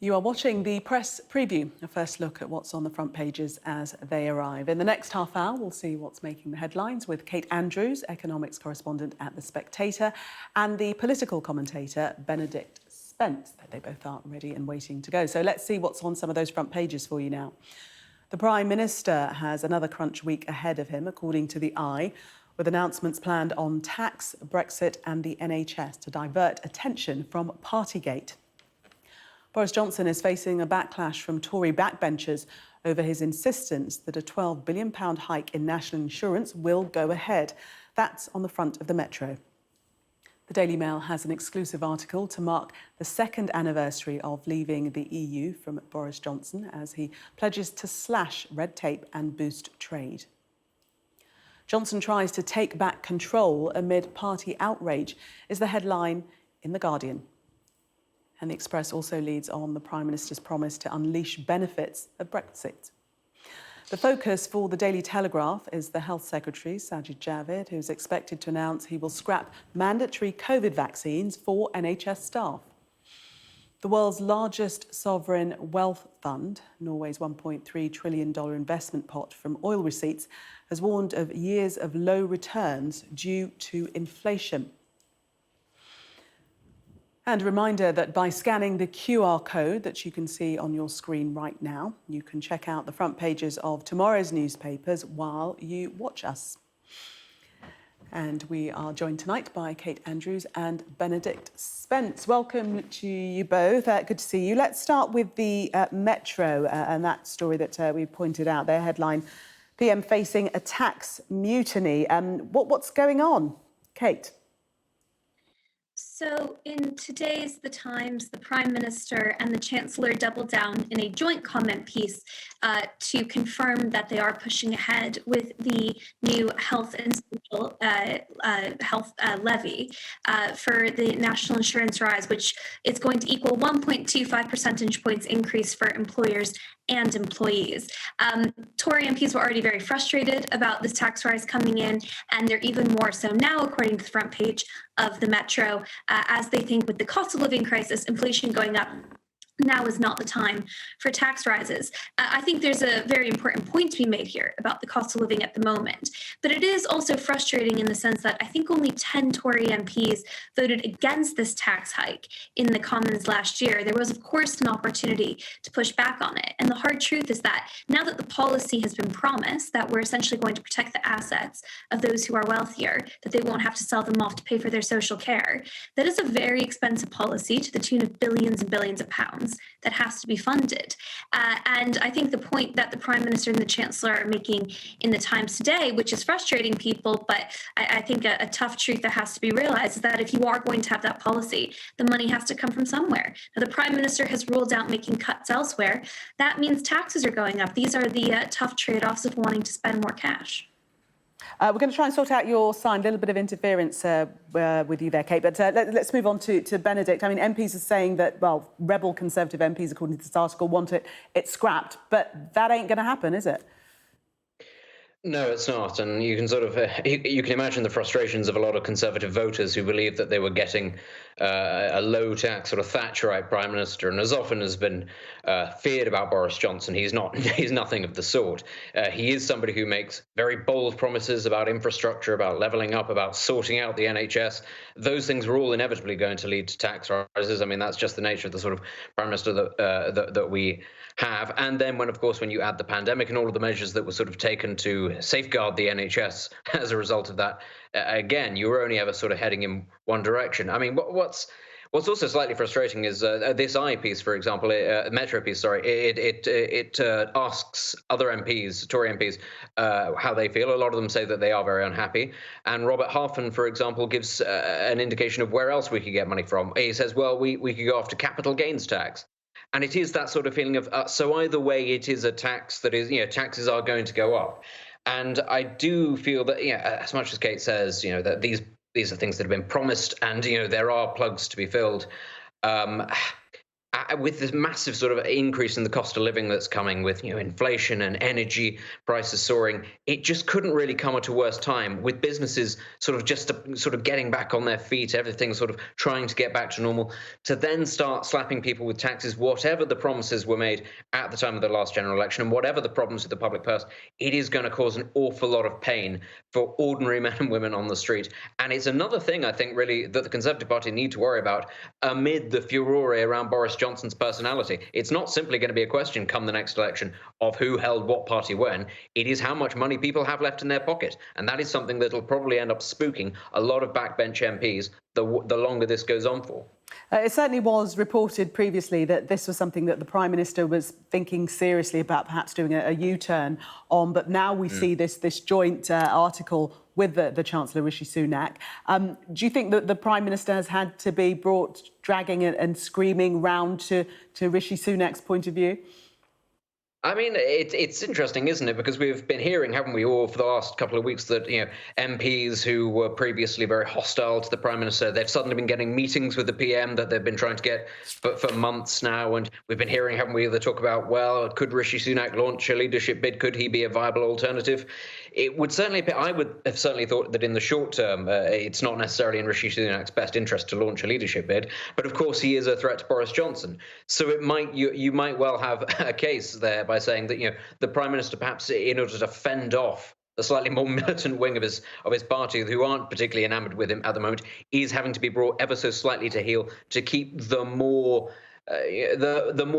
You are watching the press preview, a first look at what's on the front pages as they arrive. In the next half hour, we'll see what's making the headlines with Kate Andrews, economics correspondent at The Spectator, and the political commentator, Benedict Spence. They both are ready and waiting to go. So let's see what's on some of those front pages for you now. The Prime Minister has another crunch week ahead of him, according to the Eye, with announcements planned on tax, Brexit and the NHS to divert attention from Partygate. Boris Johnson is facing a backlash from Tory backbenchers over his insistence that a £12 billion hike in national insurance will go ahead. That's on the front of the Metro. The Daily Mail has an exclusive article to mark the second anniversary of leaving the EU from Boris Johnson as he pledges to slash red tape and boost trade. Johnson tries to take back control amid party outrage is the headline in The Guardian. And the Express also leads on the Prime Minister's promise to unleash benefits of Brexit. The focus for the Daily Telegraph is the Health Secretary, Sajid Javid, who's expected to announce he will scrap mandatory COVID vaccines for NHS staff. The world's largest sovereign wealth fund, Norway's $1.3 trillion investment pot from oil receipts, has warned of years of low returns due to inflation. And a reminder that by scanning the QR code that you can see on your screen right now, you can check out the front pages of tomorrow's newspapers while you watch us. And we are joined tonight by Kate Andrews and Benedict Spence. Welcome to you both. Good to see you. Let's start with the Metro and that story that we pointed out, their headline, PM facing a tax mutiny. What's going on, Kate? So in today's The Times, the Prime Minister and the Chancellor doubled down in a joint comment piece to confirm that they are pushing ahead with the new health and social health levy for the national insurance rise, which is going to equal 1.25 percentage points increase for employers and employees. Tory MPs were already very frustrated about this tax rise coming in, and they're even more so now, according to the front page of the Metro, as they think with the cost of living crisis, inflation going up, now is not the time for tax rises. I think there's a very important point to be made here about the cost of living at the moment. But it is also frustrating in the sense that I think only 10 Tory MPs voted against this tax hike in the Commons last year. There was, of course, an opportunity to push back on it. And the hard truth is that now that the policy has been promised, that we're essentially going to protect the assets of those who are wealthier, that they won't have to sell them off to pay for their social care, that is a very expensive policy to the tune of billions and billions of pounds that has to be funded. And I think the point that the Prime Minister and the Chancellor are making in the Times today, which is frustrating people, but I think a tough truth that has to be realized is that if you are going to have that policy, the money has to come from somewhere. Now, the Prime Minister has ruled out making cuts elsewhere. That means taxes are going up. These are the tough trade-offs of wanting to spend more cash. We're going to try and sort out your sign. A little bit of interference with you there, Kate. But let's move on to Benedict. I mean, MPs are saying that, well, rebel Conservative MPs, according to this article, want it scrapped. But that ain't going to happen, is it? No, it's not. And you can sort of you can imagine the frustrations of a lot of Conservative voters who believed that they were getting a low tax sort of Thatcherite Prime Minister. And as often has been feared about Boris Johnson, he's nothing of the sort. He is somebody who makes very bold promises about infrastructure, about levelling up, about sorting out the NHS. Those things were all inevitably going to lead to tax rises. I mean, that's just the nature of the sort of Prime Minister that we have. And then when you add the pandemic and all of the measures that were sort of taken to safeguard the NHS as a result of that, again, you were only ever sort of heading in one direction. I mean, what's also slightly frustrating is this Eye piece, for example, Metro piece, sorry, it asks other MPs, Tory MPs, how they feel. A lot of them say that they are very unhappy. And Robert Halfon, for example, gives an indication of where else we could get money from. He says, well, we could go after capital gains tax. And it is that sort of feeling of, so either way, it is a tax that is, taxes are going to go up. And I do feel that, as much as Kate says, that these are things that have been promised and, there are plugs to be filled. with this massive sort of increase in the cost of living that's coming with inflation and energy prices soaring, it just couldn't really come at a worse time, with businesses sort of getting back on their feet, everything sort of trying to get back to normal, to then start slapping people with taxes, whatever the promises were made at the time of the last general election and whatever the problems with the public purse. It is going to cause an awful lot of pain for ordinary men and women on the street. And it's another thing, I think, really, that the Conservative Party need to worry about amid the furore around Boris Johnson's personality. It's not simply going to be a question come the next election of who held what party when. It is how much money people have left in their pocket. And that is something that will probably end up spooking a lot of backbench MPs the longer this goes on for. It certainly was reported previously that this was something that the Prime Minister was thinking seriously about, perhaps doing a U-turn on. But now we see this joint article with the Chancellor, Rishi Sunak. Do you think that the Prime Minister has had to be brought dragging and screaming round to Rishi Sunak's point of view? I mean, it's interesting, isn't it? Because we've been hearing, haven't we, all for the last couple of weeks that, MPs who were previously very hostile to the Prime Minister, they've suddenly been getting meetings with the PM that they've been trying to get for months now. And we've been hearing, haven't we, the talk about, well, could Rishi Sunak launch a leadership bid? Could he be a viable alternative? It would certainly be, I would have certainly thought that in the short term, it's not necessarily in Rishi Sunak's best interest to launch a leadership bid. But of course, he is a threat to Boris Johnson. So it might you might well have a case there by saying that, the Prime Minister, perhaps in order to fend off the slightly more militant wing of his party, who aren't particularly enamoured with him at the moment, is having to be brought ever so slightly to heel to keep the more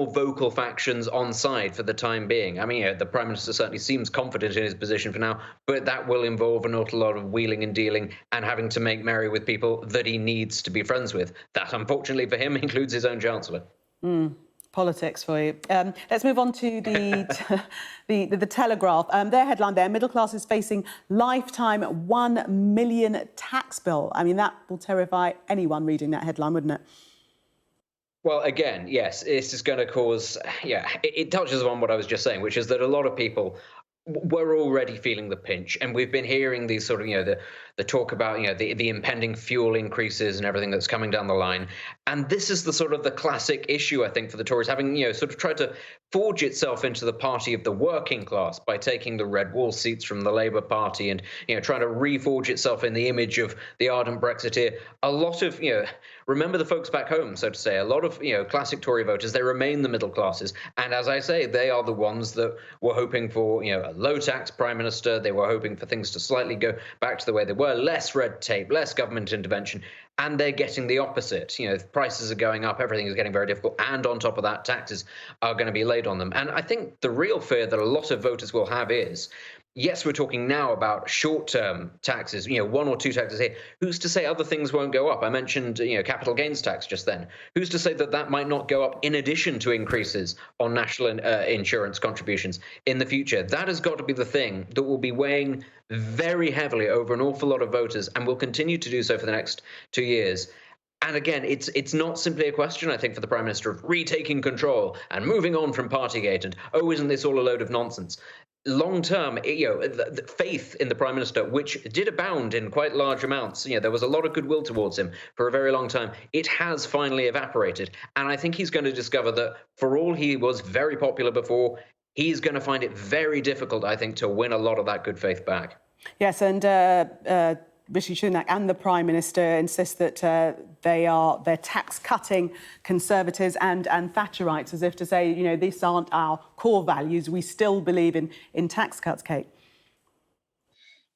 vocal factions on side for the time being. I mean, the Prime Minister certainly seems confident in his position for now, but that will involve an awful lot of wheeling and dealing and having to make merry with people that he needs to be friends with. That, unfortunately for him, includes his own Chancellor. Politics for you. Let's move on to the Telegraph. Their headline there: middle class is facing lifetime £1 million tax bill. I mean, that will terrify anyone reading that headline, wouldn't it? Well, again, yes, this is going to cause, it touches on what I was just saying, which is that a lot of people were already feeling the pinch. And we've been hearing these sort of, the talk about, the impending fuel increases and everything that's coming down the line. And this is the sort of the classic issue, I think, for the Tories, having, sort of tried to forge itself into the party of the working class by taking the red wall seats from the Labour Party and, trying to reforge itself in the image of the ardent Brexiteer. A lot of, remember the folks back home, so to say, a lot of, classic Tory voters, they remain the middle classes. And as I say, they are the ones that were hoping for, a low tax Prime Minister. They were hoping for things to slightly go back to the way they were, less red tape, less government intervention. And they're getting the opposite. Prices are going up, everything is getting very difficult. And on top of that, taxes are going to be laid on them. And I think the real fear that a lot of voters will have is, yes, we're talking now about short-term taxes, one or two taxes here. Who's to say other things won't go up? I mentioned, capital gains tax just then. Who's to say that that might not go up in addition to increases on national insurance contributions in the future? That has got to be the thing that will be weighing very heavily over an awful lot of voters and will continue to do so for the next 2 years. And again, it's not simply a question, I think, for the Prime Minister of retaking control and moving on from Partygate and, oh, isn't this all a load of nonsense? Long term, the faith in the Prime Minister, which did abound in quite large amounts, there was a lot of goodwill towards him for a very long time. It has finally evaporated. And I think he's going to discover that for all he was very popular before, he's going to find it very difficult, I think, to win a lot of that good faith back. Yes, and Rishi Sunak and the Prime Minister insist that they're tax-cutting Conservatives and Thatcherites, as if to say, these aren't our core values. We still believe in tax cuts, Kate.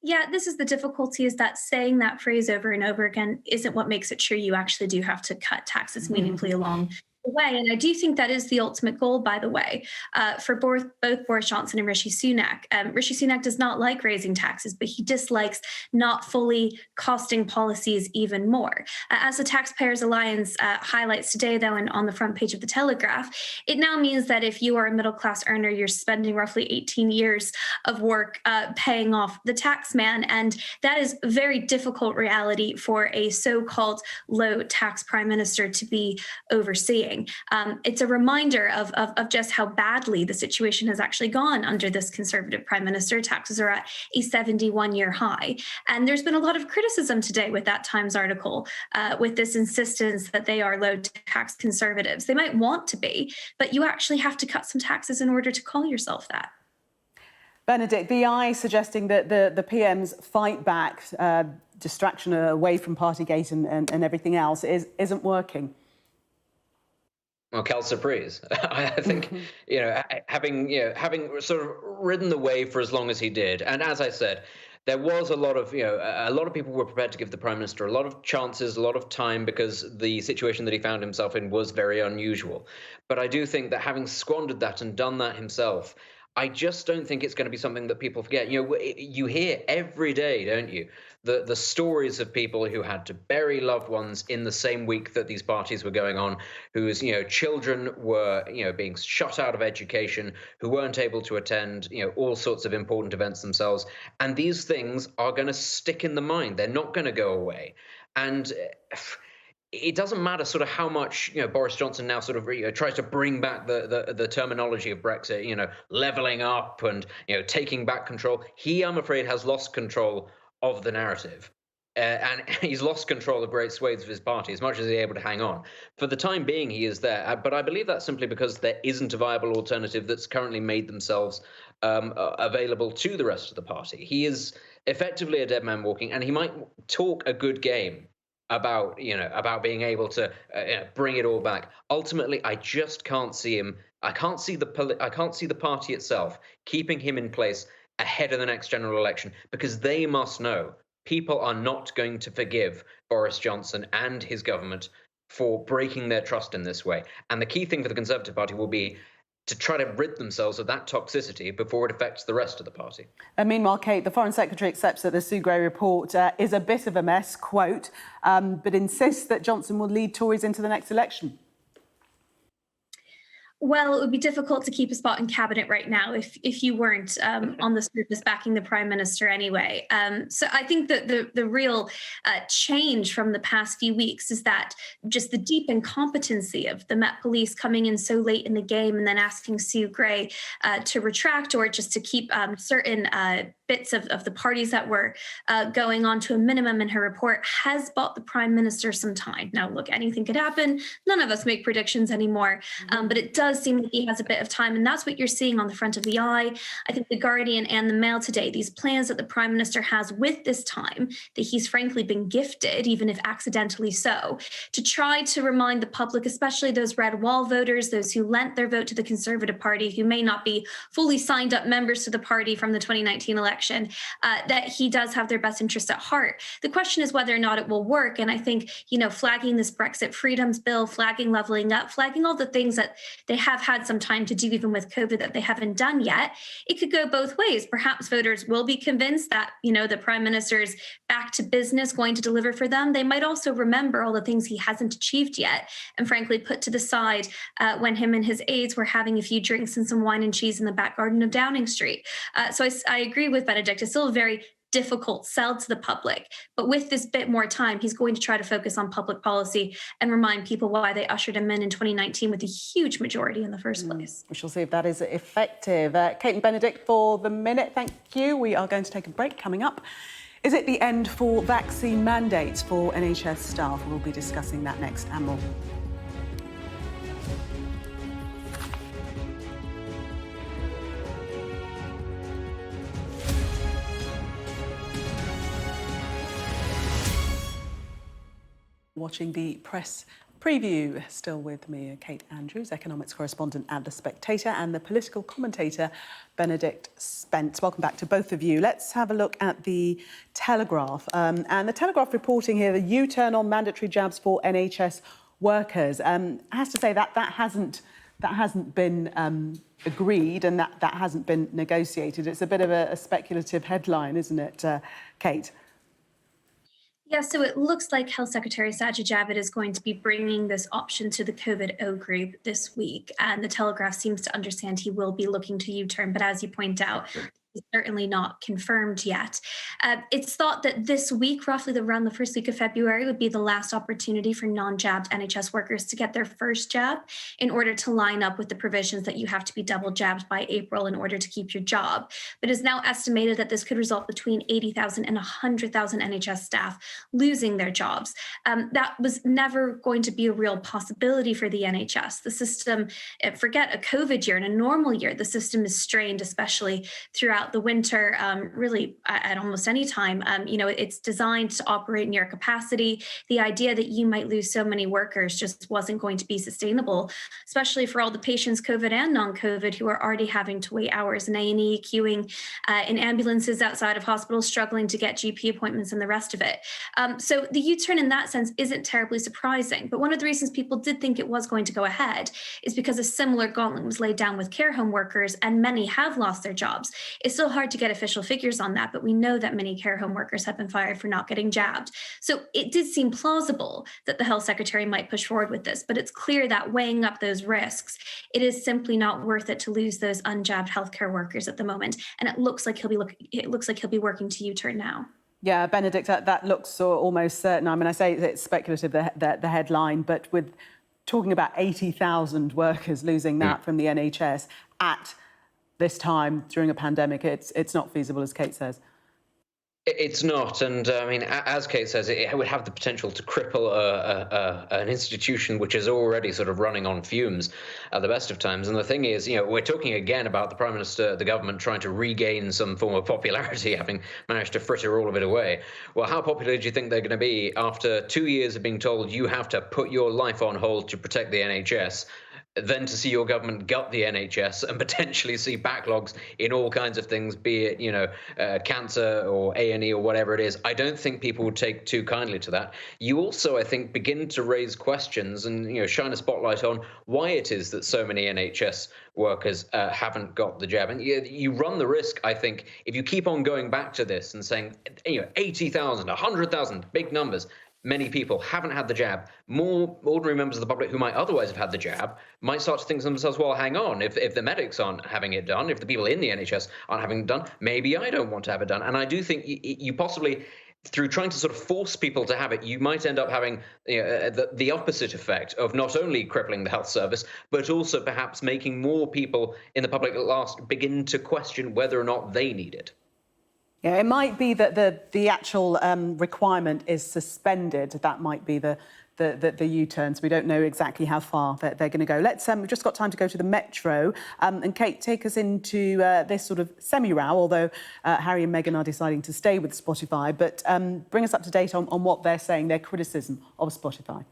Yeah, this is the difficulty, is that saying that phrase over and over again isn't what makes it true you actually do have to cut taxes meaningfully along the way. And I do think that is the ultimate goal, by the way, for both Boris Johnson and Rishi Sunak. Rishi Sunak does not like raising taxes, but he dislikes not fully costing policies even more. As the Taxpayers Alliance highlights today, though, and on the front page of the Telegraph, it now means that if you are a middle-class earner, you're spending roughly 18 years of work paying off the tax man. And that is a very difficult reality for a so-called low-tax prime minister to be overseeing. working. It's a reminder of just how badly the situation has actually gone under this Conservative Prime Minister. Taxes are at a 71-year high. And there's been a lot of criticism today with that Times article, with this insistence that they are low tax Conservatives. They might want to be, but you actually have to cut some taxes in order to call yourself that. Benedict, BI suggesting that the PM's fight back, distraction away from Partygate and everything else isn't working. Well, quelle surprise. I think, having sort of ridden the wave for as long as he did, and as I said, there was a lot of people were prepared to give the Prime Minister a lot of chances, a lot of time, because the situation that he found himself in was very unusual. But I do think that having squandered that and done that himself, I just don't think it's going to be something that people forget. You hear every day, don't you, the stories of people who had to bury loved ones in the same week that these parties were going on, whose children were being shut out of education, who weren't able to attend all sorts of important events themselves. And these things are going to stick in the mind. They're not going to go away. And it doesn't matter sort of how much Boris Johnson now sort of tries to bring back the terminology of Brexit, leveling up and taking back control. He, I'm afraid, has lost control of the narrative, and he's lost control of great swathes of his party, as much as he's able to hang on. For the time being, he is there, but I believe that's simply because there isn't a viable alternative that's currently made themselves available to the rest of the party. He is effectively a dead man walking, and he might talk a good game about being able to bring it all back. Ultimately, I just can't see him. I can't see the party itself keeping him in place ahead of the next general election, because they must know people are not going to forgive Boris Johnson and his government for breaking their trust in this way. And the key thing for the Conservative Party will be to try to rid themselves of that toxicity before it affects the rest of the party. And meanwhile, Kate, the Foreign Secretary accepts that the Sue Gray report is a bit of a mess, quote, but insists that Johnson will lead Tories into the next election. Well, it would be difficult to keep a spot in cabinet right now if you weren't on the surface backing the Prime Minister anyway. So I think that the real change from the past few weeks is that just the deep incompetency of the Met Police coming in so late in the game and then asking Sue Gray to retract or just to keep certain bits of the parties that were going on to a minimum in her report has bought the Prime Minister some time. Now, look, anything could happen. None of us make predictions anymore, but it does seem like he has a bit of time, and that's what you're seeing on the front of the eye. I think the Guardian and the Mail today, these plans that the Prime Minister has with this time that he's frankly been gifted, even if accidentally so, to try to remind the public, especially those red wall voters, those who lent their vote to the Conservative Party, who may not be fully signed up members to the party from the 2019 election, that he does have their best interest at heart. The question is whether or not it will work. And I think, flagging this Brexit freedoms bill, flagging leveling up, flagging all the things that they have had some time to do, even with COVID, that they haven't done yet, it could go both ways. Perhaps voters will be convinced that, the Prime Minister's back to business, going to deliver for them. They might also remember all the things he hasn't achieved yet and frankly put to the side when him and his aides were having a few drinks and some wine and cheese in the back garden of Downing Street. So I agree with Benedict. It's still a very difficult sell to the public. But with this bit more time, he's going to try to focus on public policy and remind people why they ushered him in 2019 with a huge majority in the first place. We shall see if that is effective. Kate and Benedict for the minute. Thank you. We are going to take a break. Coming up, is it the end for vaccine mandates for NHS staff? We'll be discussing that next and more. Watching the press preview. Still with me, Kate Andrews, economics correspondent at The Spectator, and the political commentator, Benedict Spence. Welcome back to both of you. Let's have a look at the Telegraph. And the Telegraph reporting here, the U-turn on mandatory jabs for NHS workers. I have to say that hasn't been agreed, and that hasn't been negotiated. It's a bit of a speculative headline, isn't it, Kate? Yeah, so it looks like Health Secretary Sajid Javid is going to be bringing this option to the COVID O group this week. And the Telegraph seems to understand he will be looking to U-turn. But as you point out, is certainly not confirmed yet. It's thought that this week, roughly around the first week of February, would be the last opportunity for non-jabbed NHS workers to get their first jab in order to line up with the provisions that you have to be double jabbed by April in order to keep your job. But it's now estimated that this could result between 80,000 and 100,000 NHS staff losing their jobs. That was never going to be a real possibility for the NHS. The system, forget a COVID year, in a normal year, the system is strained, especially throughout the winter, really at almost any time. It's designed to operate near capacity. The idea that you might lose so many workers just wasn't going to be sustainable, especially for all the patients, COVID and non-COVID, who are already having to wait hours in A&E, queuing in ambulances outside of hospitals, struggling to get GP appointments and the rest of it. So the U-turn in that sense isn't terribly surprising. But one of the reasons people did think it was going to go ahead is because a similar gauntlet was laid down with care home workers, and many have lost their jobs. It's still hard to get official figures on that, but we know that many care home workers have been fired for not getting jabbed. So it did seem plausible that the health secretary might push forward with this, but it's clear that weighing up those risks, it is simply not worth it to lose those unjabbed healthcare workers at the moment. And it looks like he'll be working to U-turn now. Yeah, Benedict, that looks almost certain. I mean, I say it's speculative, the headline, but with talking about 80,000 workers losing that from the NHS at this time during a pandemic, it's not feasible, as Kate says. It's not, and I mean, as Kate says, it would have the potential to cripple an institution which is already sort of running on fumes at the best of times. And the thing is, we're talking again about the Prime Minister, the government trying to regain some form of popularity, having managed to fritter all of it away. Well, how popular do you think they're going to be after 2 years of being told you have to put your life on hold to protect the NHS? Then to see your government gut the NHS and potentially see backlogs in all kinds of things, be it, cancer or A&E or whatever it is, I don't think people would take too kindly to that. You also, I think, begin to raise questions and, shine a spotlight on why it is that so many NHS workers haven't got the jab. And you run the risk, I think, if you keep on going back to this and saying, 80,000, 100,000, big numbers, many people haven't had the jab. More ordinary members of the public who might otherwise have had the jab might start to think to themselves, well, hang on, if the medics aren't having it done, if the people in the NHS aren't having it done, maybe I don't want to have it done. And I do think you possibly, through trying to sort of force people to have it, you might end up having the opposite effect of not only crippling the health service, but also perhaps making more people in the public at last begin to question whether or not they need it. Yeah, it might be that the actual requirement is suspended. That might be the U-turn. So we don't know exactly how far they're going to go. We've just got time to go to the Metro. And Kate, take us into this sort of semi-row, although Harry and Meghan are deciding to stay with Spotify. But bring us up to date on what they're saying, their criticism of Spotify.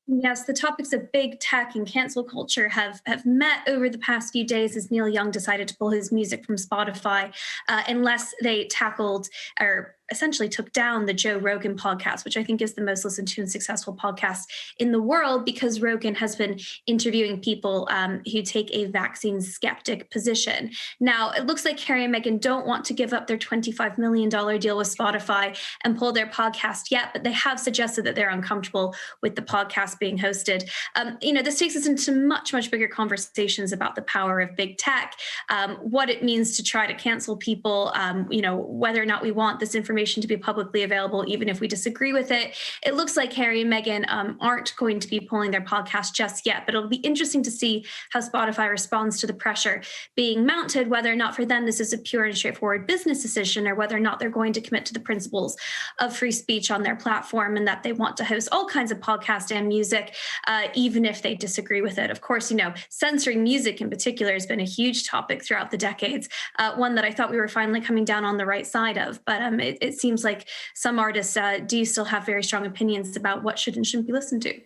Yes, the topics of big tech and cancel culture have met over the past few days as Neil Young decided to pull his music from Spotify, unless they tackled or essentially took down the Joe Rogan podcast, which I think is the most listened to and successful podcast in the world, because Rogan has been interviewing people who take a vaccine skeptic position. Now, it looks like Harry and Meghan don't want to give up their $25 million deal with Spotify and pull their podcast yet, but they have suggested that they're uncomfortable with the podcast being hosted. This takes us into much, much bigger conversations about the power of big tech, what it means to try to cancel people, whether or not we want this information to be publicly available, even if we disagree with it. It looks like Harry and Meghan aren't going to be pulling their podcast just yet, but it'll be interesting to see how Spotify responds to the pressure being mounted, whether or not for them this is a pure and straightforward business decision, or whether or not they're going to commit to the principles of free speech on their platform and that they want to host all kinds of podcasts and music, even if they disagree with it. Of course, censoring music in particular has been a huge topic throughout the decades, one that I thought we were finally coming down on the right side of, but it seems like some artists do still have very strong opinions about what should and shouldn't be listened to.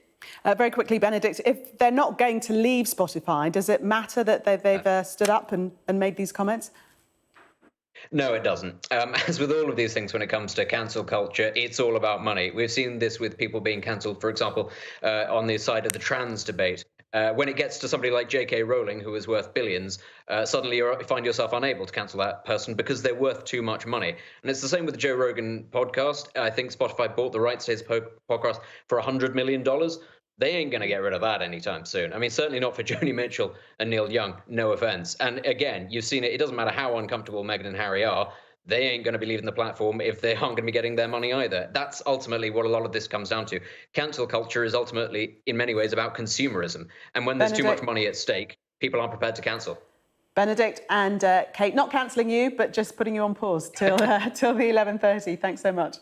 Very quickly, Benedict, if they're not going to leave Spotify, does it matter that they've stood up and made these comments? No, it doesn't. As with all of these things when it comes to cancel culture, it's all about money. We've seen this with people being cancelled, for example, on the side of the trans debate. When it gets to somebody like J.K. Rowling, who is worth billions, suddenly you find yourself unable to cancel that person because they're worth too much money. And it's the same with the Joe Rogan podcast. I think Spotify bought the rights to his podcast for $100 million. They ain't going to get rid of that anytime soon. I mean, certainly not for Joni Mitchell and Neil Young, no offense. And again, you've seen it. It doesn't matter how uncomfortable Meghan and Harry are. They ain't going to be leaving the platform if they aren't going to be getting their money either. That's ultimately what a lot of this comes down to. Cancel culture is ultimately, in many ways, about consumerism. And when there's too much money at stake, people aren't prepared to cancel. Benedict and Kate, not cancelling you, but just putting you on pause till the 11:30. Thanks so much.